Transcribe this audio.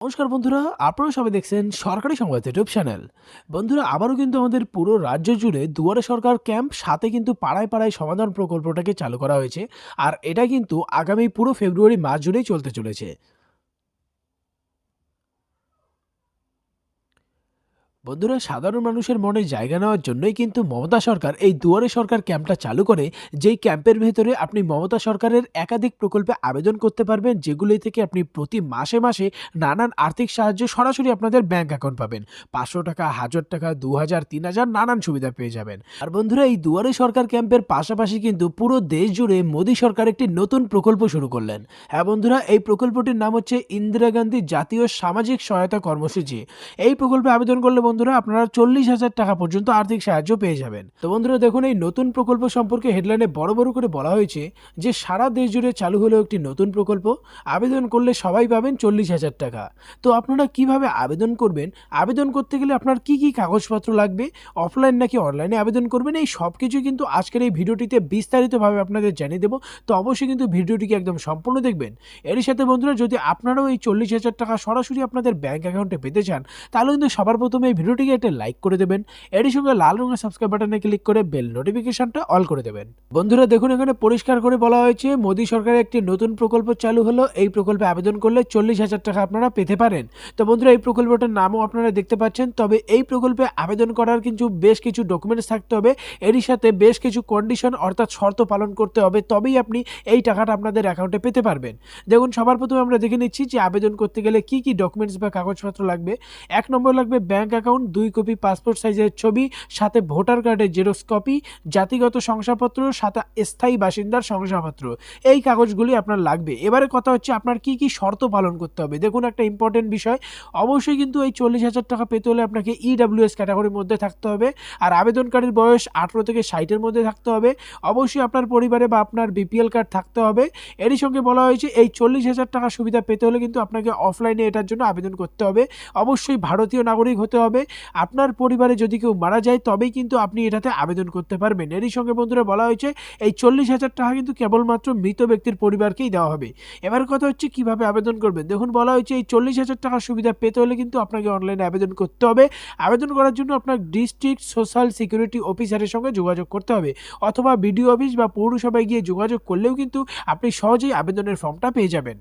নমস্কার বন্ধুরা, আপনারা সবাই দেখছেন সরকারি সংবাদ ইউটিউব চ্যানেল। বন্ধুরা, আবারও কিন্তু আমাদের পুরো রাজ্য জুড়ে দুয়ারে সরকার ক্যাম্প, সাথে কিন্তু পাড়ায় পাড়ায় সমাধান প্রকল্পটাকে চালু করা হয়েছে। আর এটা কিন্তু আগামী পুরো ফেব্রুয়ারি মাস জুড়েই চলতে চলেছে। বন্ধুরা, সাধারণ মানুষের মনে জায়গা নেওয়ার জন্যই কিন্তু মমতা সরকার এই দুয়ারে সরকার ক্যাম্পটা চালু করে। যেই ক্যাম্পের ভেতরে আপনি মমতা সরকারের একাধিক প্রকল্পে আবেদন করতে পারবেন, যেগুলি থেকে আপনি প্রতি মাসে মাসে নানান আর্থিক সাহায্য সরাসরি আপনাদের ব্যাংক অ্যাকাউন্ট পাবেন। 500 টাকা, 1000 টাকা, 2000, 3000 নানান সুবিধা পেয়ে যাবেন। আর বন্ধুরা, এই দুয়ারে সরকার ক্যাম্পের পাশাপাশি কিন্তু পুরো দেশ জুড়ে মোদী সরকার একটি নতুন প্রকল্প শুরু করলেন। হ্যাঁ বন্ধুরা, এই প্রকল্পটির নাম হচ্ছে ইন্দিরা গান্ধী জাতীয় সামাজিক সহায়তা কর্মসূচি। এই প্রকল্পে আবেদন করলে বন্ধুরা আপনারা 40,000 টাকা পর্যন্ত আর্থিক সাহায্য পেয়ে যাবেন। তো বন্ধুরা দেখুন, এই নতুন প্রকল্প সম্পর্কে হেডলাইনে বড় বড় করে বলা হয়েছে যে সারা দেশ জুড়ে চালু হলো একটি নতুন প্রকল্প। আবেদন করলে সবাই পাবেন 40,000 টাকা। তো আপনারা কিভাবে আবেদন করবেন, আবেদন করতে গেলে আপনার কি কি কাগজপত্র লাগবে, অফলাইন নাকি অনলাইনে আবেদন করবেন, এই সব কিছু কিন্তু আজকের এই ভিডিওটিতে বিস্তারিতভাবে আপনাদের জানিয়ে দেবো। তো অবশ্যই কিন্তু ভিডিওটিকে একদম সম্পূর্ণ দেখবেন। এরই সাথে বন্ধুরা, যদি আপনারাও এই 40,000 টাকা সরাসরি আপনাদের ব্যাংক অ্যাকাউন্টে পেতে চান, তাহলে কিন্তু সবার প্রথমে এই ভিডিওটিকে একটা লাইক করে দেবেন। এরই সঙ্গে লাল রঙের সাবস্ক্রাইব বাটনে ক্লিক করে বেল নোটিফিকেশনটা অল করে দেবেন। বন্ধুরা দেখুন, এখানে পরিষ্কার করে বলা হয়েছে মোদী সরকারের একটি নতুন প্রকল্প চালু হলো। এই প্রকল্পে আবেদন করলে 40,000 টাকা আপনারা পেতে পারেন। তো বন্ধুরা, এই প্রকল্পটার নামও আপনারা দেখতে পাচ্ছেন। তবে এই প্রকল্পে আবেদন করার কিন্তু বেশ কিছু ডকুমেন্টস থাকতে হবে। এরই সাথে বেশ কিছু কন্ডিশন অর্থাৎ শর্ত পালন করতে হবে, তবেই আপনি এই টাকাটা আপনাদের অ্যাকাউন্টে পেতে পারবেন। দেখুন, সবার প্রথমে আমরা দেখে নিচ্ছি যে আবেদন করতে গেলে কি কি ডকুমেন্টস বা কাগজপত্র লাগবে। 1 নম্বর লাগবে ব্যাংক অ্যাকাউন্ট, 2 কপি পাসপোর্ট সাইজের ছবি, সাথে ভোটার কার্ডের জেরক্স কপি, জাতিগত শংসাপত্র, সাথে স্থায়ী বাসিন্দার শংসাপত্র। এই কাগজগুলি আপনার লাগবে। এবারে কথা হচ্ছে আপনার কি কি শর্ত পালন করতে হবে। দেখুন, একটা ইম্পর্টেন্ট বিষয়, অবশ্যই কিন্তু এই 40,000 টাকা পেতে হলে আপনাকে ইডব্লিউএস ক্যাটাগরির মধ্যে থাকতে হবে। আর আবেদনকারীর বয়স 18 থেকে 60-এর মধ্যে থাকতে হবে। অবশ্যই আপনার পরিবারে বা আপনার বিপিএল কার্ড থাকতে হবে। এরই সঙ্গে বলা হয়েছে এই 40,000 টাকা সুবিধা পেতে হলে কিন্তু আপনাকে অফলাইনে এটার জন্য আবেদন করতে হবে। অবশ্যই ভারতীয় নাগরিক হতে হবে। আপনার পরিবারে যদি কেউ মারা যায় তবেই কিন্তু আপনি এটাতে আবেদন করতে পারবেন। এরই সঙ্গে বন্ধুরা বলা হয়েছে এই 40,000 টাকা কিন্তু কেবলমাত্র মৃত ব্যক্তির পরিবারকেই দেওয়া হবে। এবার কথা হচ্ছে কিভাবে আবেদন করবেন। দেখুন, বলা হয়েছে এই 40,000 টাকা সুবিধা পেতে হলে কিন্তু আপনাকে অনলাইনে আবেদন করতে হবে। আবেদন করার জন্য আপনার ডিস্ট্রিক্ট সোশ্যাল সিকিউরিটি অফিসারের সঙ্গে যোগাযোগ করতে হবে, অথবা বিডিও অফিস বা পৌরসভায় গিয়ে যোগাযোগ করলেও কিন্তু আপনি সহজেই আবেদনের ফর্মটা পেয়ে যাবেন।